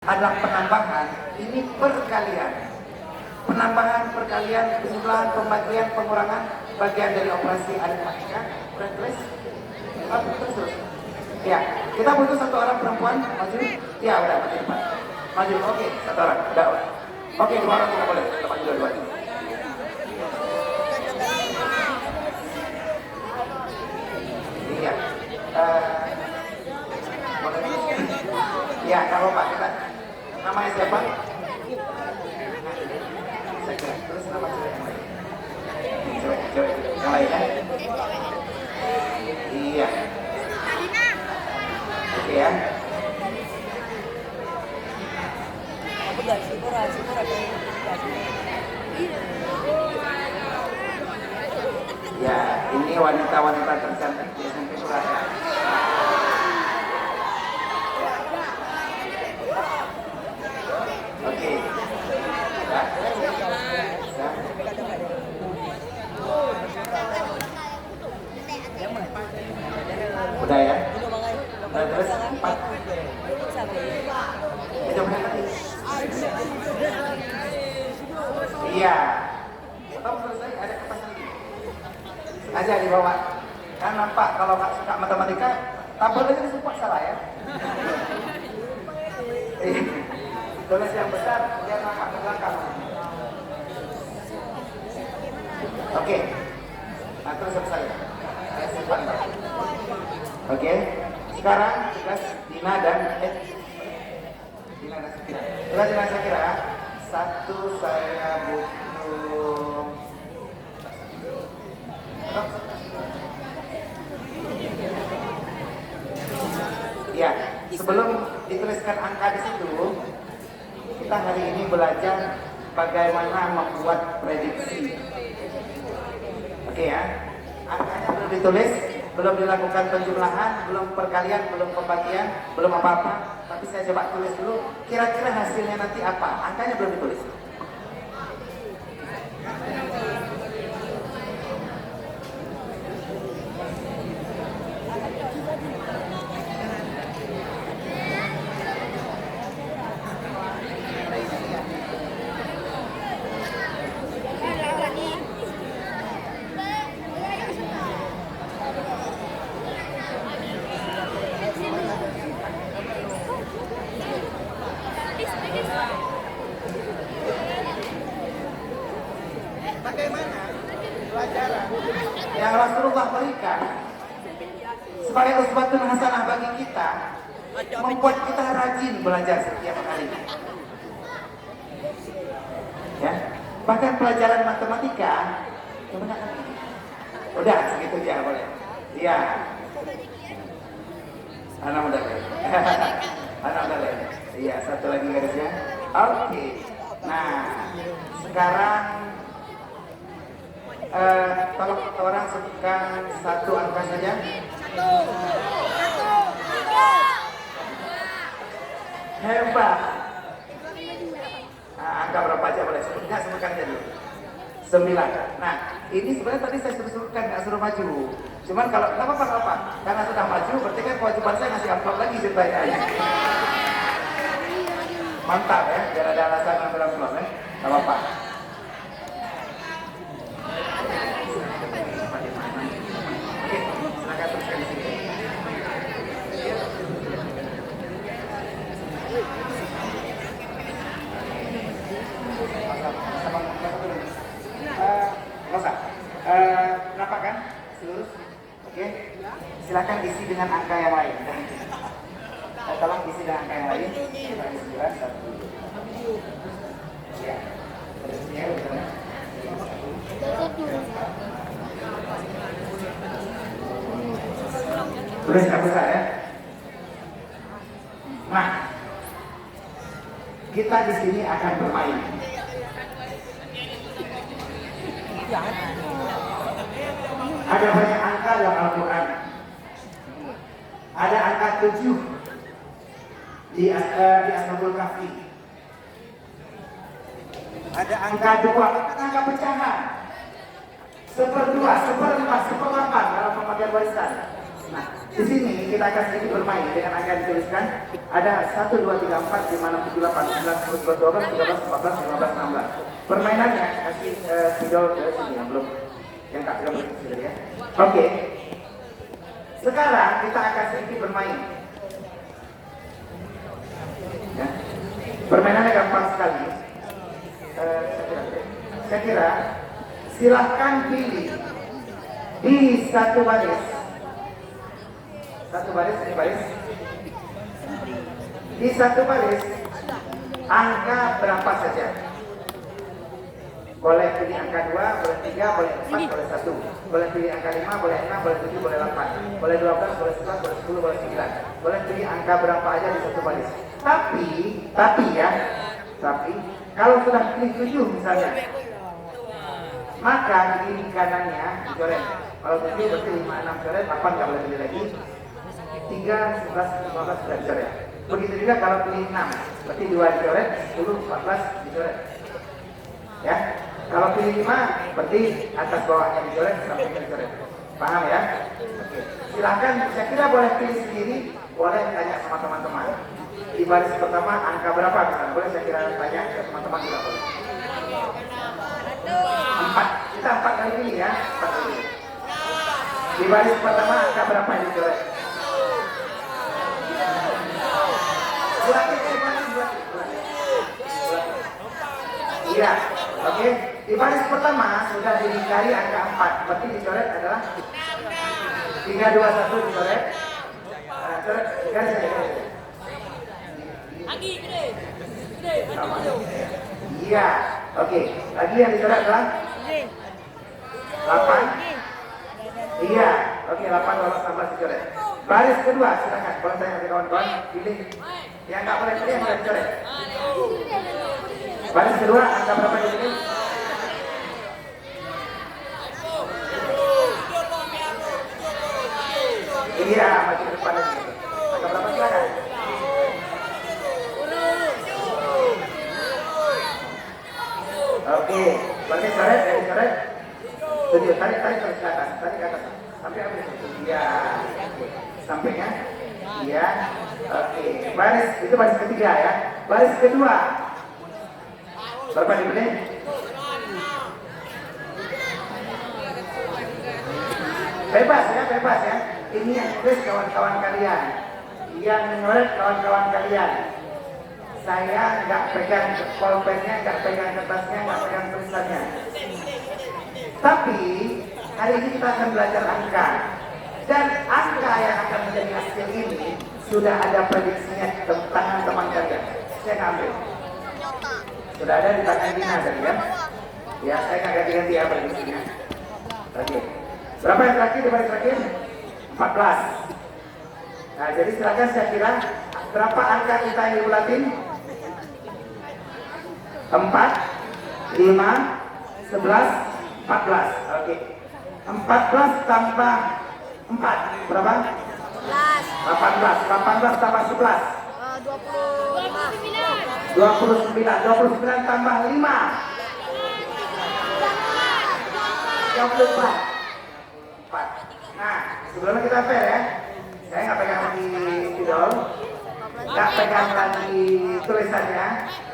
adalah penambahan, ini perkalian. Penambahan, perkalian, penjumlahan, pembagian, pengurangan bagian dari operasi aritmatika. Udah tulis? Terus. Ya, kita butuh satu orang perempuan maju. Ya, udah maju depan. Maju, oke, satu orang, udah. Oke, dua orang kita boleh, kita maju dua-dua. Iya. Boleh. Ya, kalau Pak kita namanya siapa? Terus nama cewek yang lain. Cewek yang lain ya? Iya. Oke ya. Ya, ini wanita-wanita tercantik di SMP Surabaya. Oke. Ya. Udah ya? Udah terus 4. Iya. Atau selesai ada kertas lagi. Aja dibawa. Kan nampak kalau nggak suka matematika, tabel aja disupport salah ya. Tulis yang besar, biar nampak ke belakang. Oke. Nah terus selesai. Simpan. Oke. Sekarang tugas Dina dan Dina dan Sakira. Tugas Dina dan Sakira. Satu saya butuh. Ya, sebelum dituliskan angka di situ, kita hari ini belajar bagaimana membuat prediksi. Oke ya, angkanya belum ditulis, belum dilakukan penjumlahan, belum perkalian, belum pembagian, belum apa-apa. Tapi saya coba tulis dulu, kira-kira hasilnya nanti apa? Angkanya belum ditulis. Bagaimana pelajaran yang Rasulullah berikan sebagai uswatun hasanah bagi kita, membuat kita rajin belajar setiap hari. Ya, bahkan pelajaran matematika kebanyakan ini. Udah segitu aja boleh. Iya. Anak muda deh. Anak muda deh. Iya, satu lagi garisnya. Oke. Nah, sekarang tolong orang sebutkan satu angka saja. Hebat. Nah, angka berapa aja boleh sebutkan aja dulu. 9. Nah, ini sebenarnya tadi saya suruh sebutkan, nggak suruh maju. Cuman kalau nggak apa-apa, karena sudah maju, berarti kan kewajiban saya ngasih amplop lagi ceritanya. Mantap ya, biar ada alasan ngambil amplop ya. Nggak apa-apa. Berapa kan? Seluruh? Oke. Silakan isi dengan angka yang lain. Tolong isi dengan angka yang lain. Ya. Tulis yang besar ya. Nah, kita di sini akan bermain. Ada banyak angka dalam Al-Quran. Ada angka 7 di Ashabul Kahfi. Ada angka 2, angka pecahan. 1/2, 1/4, 1/8 dalam pembagian warisan. Nah, Di sini kita akan sedikit bermain dengan angka yang dituliskan. Ada 1, 2, 3, 4, 5, 6, 7, 8, 9, 10, 11, 12, 13, 14, 15, 16. Permainannya kasih video ke sini yang belum, yang tak belum ya. Oke. Sekarang kita akan sedikit bermain. Ya. Permainannya gampang sekali. Saya kira silahkan pilih di satu baris, di satu baris angka berapa saja. Boleh pilih angka 2, boleh 3, boleh 4, boleh 1. Boleh pilih angka 5, boleh 6, boleh 7, boleh 8. Boleh 12, boleh 11, boleh 10, boleh 9. Boleh pilih angka berapa aja di satu baris. Tapi kalau sudah pilih 7 misalnya, maka di kiri kanannya dicoret. Kalau 7 berarti 5, 6 coret, 8 nggak boleh pilih lagi. 3, 11, 15 sudah dicoret. Begitu juga kalau pilih 6, berarti 2 dicoret, 10, 14 dicoret. Ya, kalau pilih 5, berarti atas bawahnya dicoret, sampingnya dicoret. Paham ya? Oke. Silakan, saya kira boleh pilih sendiri, boleh tanya sama teman-teman. Di baris pertama angka berapa misalnya? Boleh saya kira tanya ke teman-teman juga boleh. 4, kita 4 kali pilih ya, 4 kali. Di baris pertama angka berapa yang dicoret? Iya, oke. Di baris pertama sudah dilingkari angka 4, berarti dicoret adalah 3, 2, 1 dicoret. Coret, garis aja. Iya, oke. Lagi yang dicoret adalah 8. Iya, oke, 8, 12, 16 dicoret. Baris kedua, silakan. Boleh saya kasih kawan-kawan pilih. Yang nggak boleh pilih yang boleh dicoret. Baris kedua, angka berapa di sini? Iya, maju ke depan lagi. Angka berapa silakan? Oke, berarti coret, ya dicoret. 7, tarik ke atas, tarik ke atas. Sampai habis. Iya. Sampainya? Iya. Oke, baris, itu baris ketiga ya. Baris kedua. Berapa dipilih? Bebas ya. Ini yang tulis kawan-kawan kalian. Yang menurut kawan-kawan kalian. Saya nggak pegang pulpennya, nggak pegang kertasnya, nggak pegang tulisannya. Tapi hari ini kita akan belajar angka. Dan angka yang akan menjadi hasil ini sudah ada prediksinya di tangan teman kalian. Saya ngambil. Sudah ada di tangan Dina tadi ya. Ya, saya nggak ganti-ganti ya prediksinya. Oke. Berapa yang terakhir di baris terakhir? 14. Nah, jadi silakan saya kira berapa angka kita yang dibulatin? 4, 5, 11, 14. Oke. 14 tambah 4 berapa? 18. 18 tambah 11. 29 tambah 5. 24. Nah, sebelumnya kita fair ya. Saya nggak pegang lagi spidol, nggak pegang lagi tulisannya,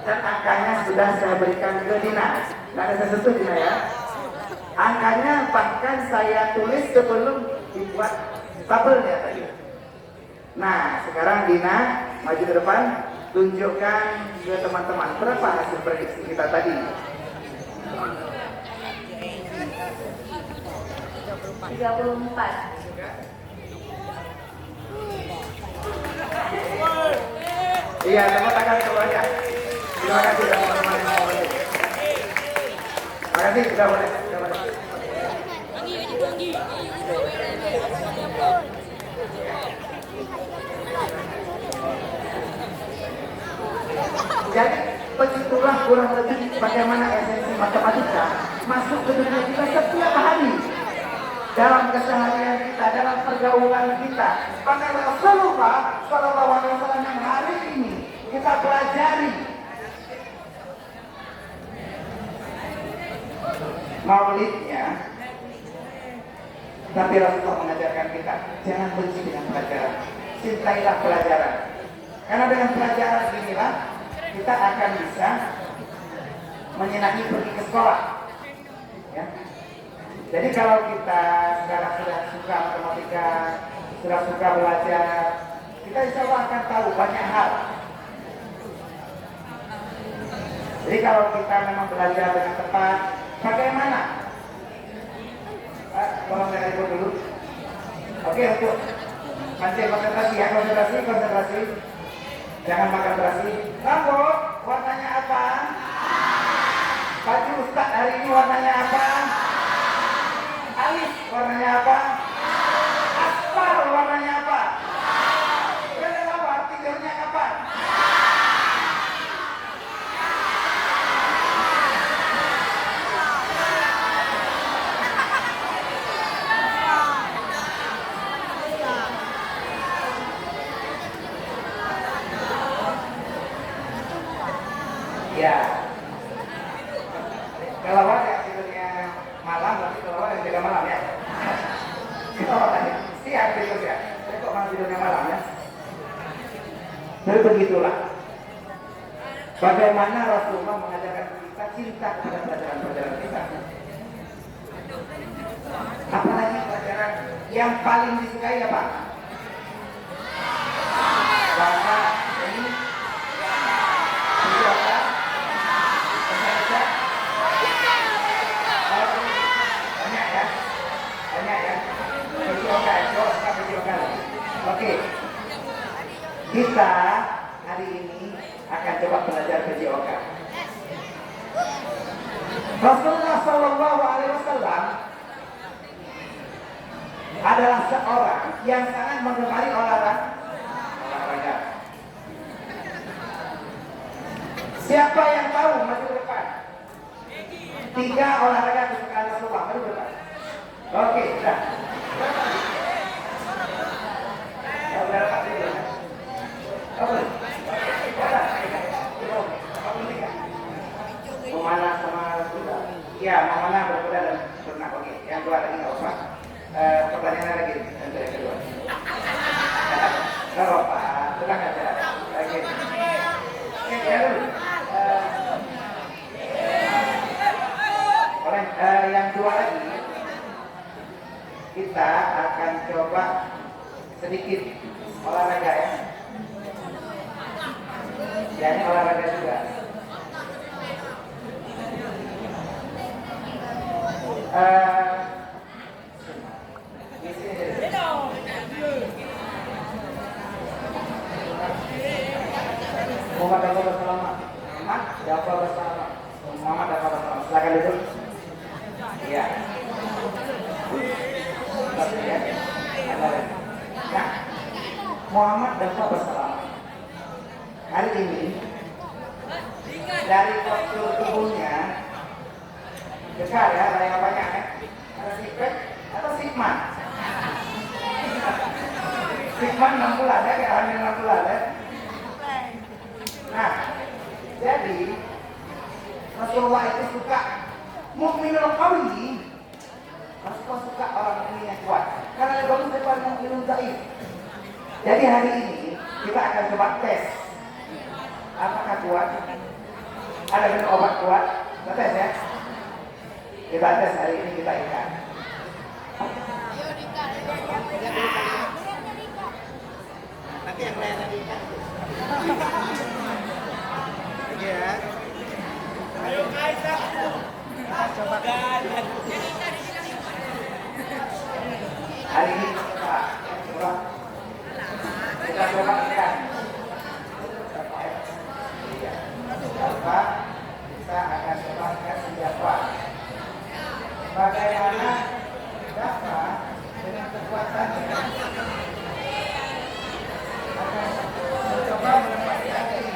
dan angkanya sudah saya berikan ke Dina. Nggak ada saya sentuh Dina ya. Angkanya bahkan saya tulis sebelum dibuat tabelnya tadi. Nah, sekarang Dina maju ke depan, tunjukkan ke teman-teman berapa hasil prediksi kita tadi. 34. Iya, tepuk tangan semuanya. Terima kasih teman-teman yang mau beli. Terima kasih, sudah boleh. Jadi begitulah kurang lebih bagaimana esensi matematika masuk ke dunia kita setiap hari. Dalam keseharian kita, dalam pergaulan kita. Maka Rasulullah SAW yang hari ini kita pelajari maulidnya Tapi Rasulullah mengajarkan kita, jangan benci dengan pelajaran. Cintailah pelajaran. Karena dengan pelajaran inilah kita akan bisa menyenangi pergi ke sekolah. Ya. Jadi kalau kita sekarang sudah suka matematika, sudah suka belajar, kita insya Allah akan tahu banyak hal. Jadi kalau kita memang belajar dengan tepat, bagaimana? Tolong saya ikut dulu. Oke, untuk masih konsentrasi ya, konsentrasi. Jangan makan terasi. Rambut, warnanya apa? Baju Ustaz hari ini warnanya apa? Alis, warnanya apa? Aspal, warnanya apa? Kelelawar, tidurnya kapan? Ya, kelelawar yang tidurnya malam, berarti kelelawar yang jaga malam ya. Kelelawar tadi, siap tidur ya. Saya kok malah tidurnya malam ya. Jadi begitulah. Bagaimana Rasulullah mengajarkan kita cinta kepada pelajaran-pelajaran kita. Apalagi pelajaran yang paling disukai apa? Bahasa ini Oke, kita hari ini akan coba belajar PJOK. Rasulullah Shallallahu Alaihi Wasallam adalah seorang yang sangat menggemari olahraga. Siapa yang tahu maju ke depan? 3 olahraga kesukaan Rasulullah, maju ke depan. Oke, sudah. Memanah sama kuda. Iya, memanah berkuda dan berenang. Oke, yang dua lagi nggak usah. Pertanyaannya lagi untuk yang kedua. Nggak apa, tenang aja. Oke. Oke, ya dulu. Yang dua lagi, kita akan coba sedikit olahraga ya. Ya, ini olahraga juga. Muhammad dapat bersama. Muhammad dapat bersama. Silakan duduk. Iya. Nah, Muhammad dapat bersama. Hari ini dari postur tubuhnya besar ya, ada yang banyak ya. Ada sipek atau sigman. Sigman 6 bulan ya, kayak hamil 6 bulan ya. Nah, jadi Rasulullah itu suka mukminul qawi. Rasulullah suka orang mukmin yang kuat. Karena yang bagus daripada mukminul dhaif. Jadi hari ini kita akan coba tes. Apakah kuat? Ada minum obat kuat? Kita tes ya. Kita tes hari ini, kita ikat. Nanti yang lain lagi ikat. Oke ya. Ayo Kaisa. Coba. Hari ini kita coba ikat. Apa? Kita akan coba ikat senjata. Bagaimana dapat dengan kekuatan akan mencoba menempatkan diri.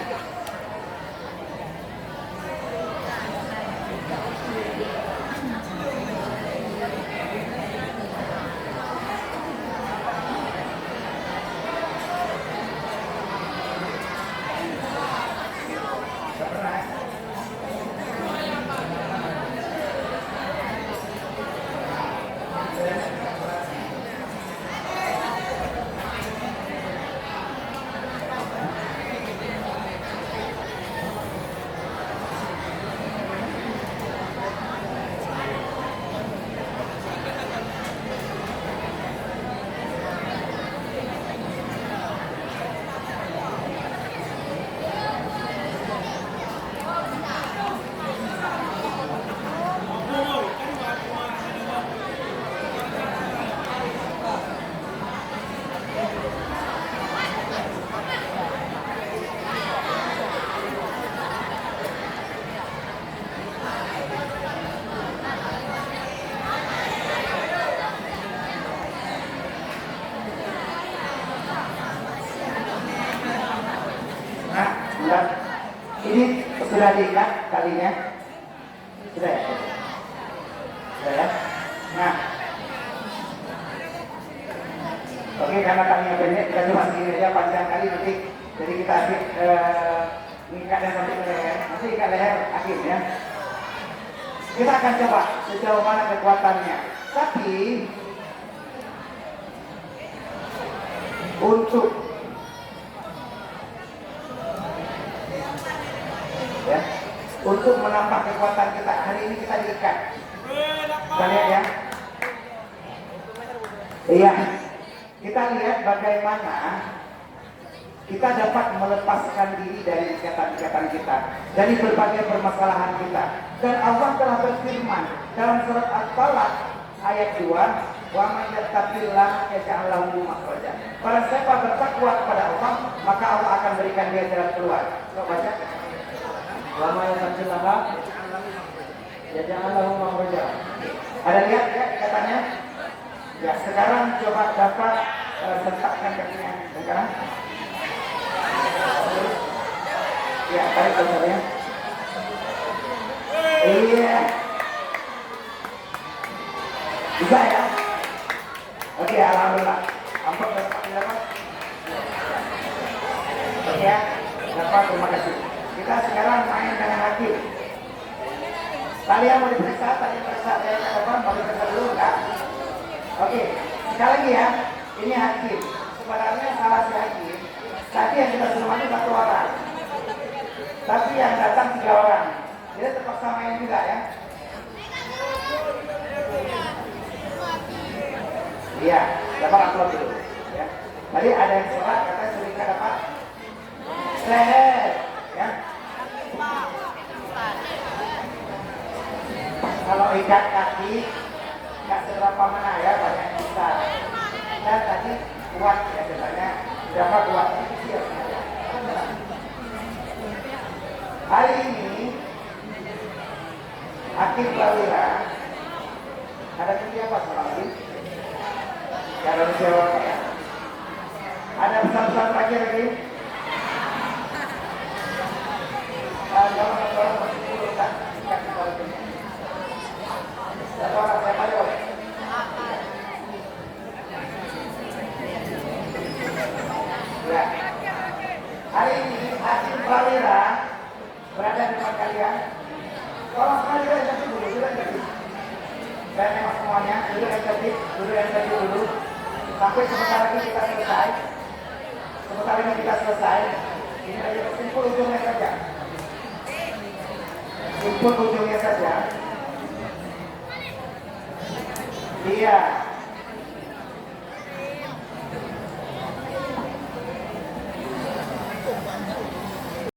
Ini sudah diikat talinya? Sudah ya? Sudah ya? Nah, oke, karena talinya pendek, kita cuma segini aja panjang kali nanti. Jadi kita ngikatnya sampai ke leher, nanti ikat leher akhir ya. Kita akan coba sejauh mana kekuatannya. Tapi untuk ya, untuk menambah kekuatan kita hari ini kita diikat. Kita lihat ya. Iya. Kita lihat bagaimana kita dapat melepaskan diri dari ikatan-ikatan kita, dari berbagai permasalahan kita. Dan Allah telah berfirman dalam surat At-Talaq ayat 2, wa may yattaqillah yaj'al lahu makhraja. Barang siapa bertakwa kepada Allah, maka Allah akan berikan dia jalan keluar. Coba baca. Wa may yattaqillah yaj'al lahu makhraja. Ada lihat ya katanya? Ya, sekarang coba dapat sentakkan kakinya. Sekarang. Ya, tarik bentarnya. Iya. Bisa ya? Oke, alhamdulillah. Ampun dapat. Oke ya, dapat, terima kasih. Kita sekarang main dengan hakim. Kalian mau diperiksa, saya apa? Mau diperiksa dulu enggak? Oke, sekali lagi ya. Ini hakim. Sebenarnya salah si hakim. Tadi yang kita suruh maju 1 orang, tapi yang datang 3 orang. Jadi terpaksa main juga ya. Iya, dapat upload dulu. Ya. Tadi ada yang sholat, katanya Sulika dapat leher. Ya. Kalau ikat kaki, nggak seberapa mana ya, banyak yang bisa. Dan tadi kuat ya, sebenarnya dapat kuat. Hari ini Hakim Prawira ada siapa lagi? Ya, ada siapa ya? Ada pesan-pesan terakhir lagi? Jangan masih dulu kan? Satu orang siapa ya? Ya. Hari ini Hakim Prawira berada di depan kalian. Tolong sekali dulu yang tertib dulu, dulu yang tertib. Dan memang semuanya, dulu yang tertib dulu. Sampai sebentar lagi kita selesai. Sebentar lagi kita selesai. Ini aja simpul ujungnya saja. Simpul ujungnya saja. Iya.